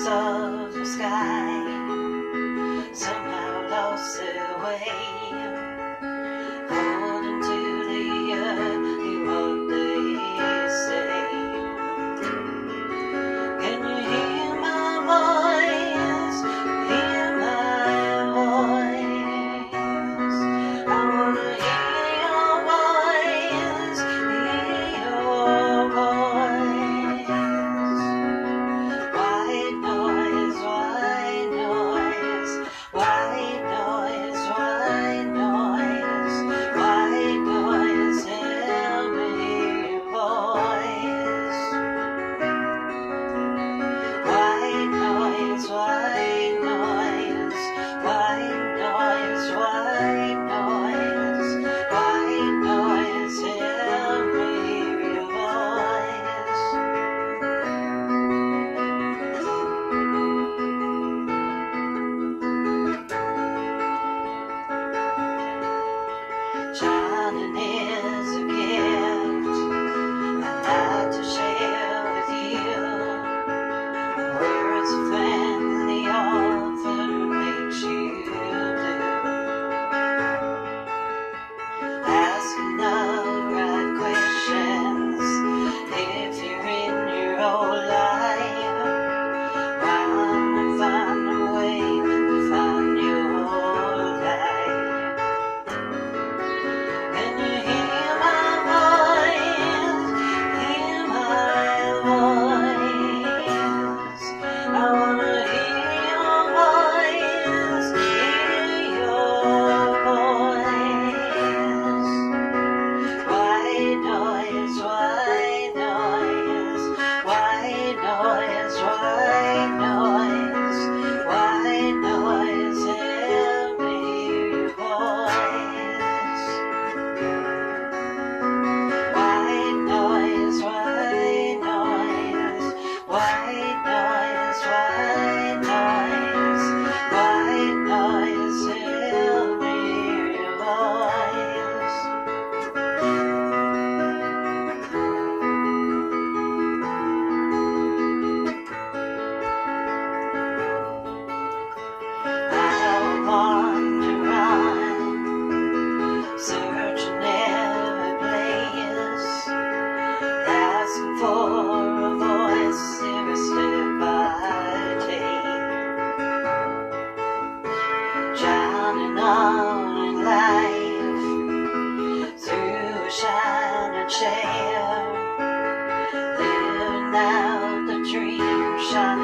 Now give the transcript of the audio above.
colors of the sky somehow lost their way, holding to the earth, hear what they say. Can you hear my voice? Hear my voice. I wanna hear your voice, hear your voice. White noise, white noise, white noise, white noise, white noise, tell me your voice. White noise, white noise, white noise, white noise, white noise, tell me your voice. Shining is a gift I'd like to share with you. Words of friendly author makes you blue. Asking the right questions if you're in your whole life. Run and find a way to find your life. Can you hear my voice? Hear my voice. I wanna hear your voice, hear your voice. White noise, white noise, white noise, white noise, white noise, tell me your voice. White noise, white noise, white noise, white noise, white noise, tell me your voice. I wander on, searching every place, asking for a voice every step I take. Drowning on in life through a shining chair, living out the dream shining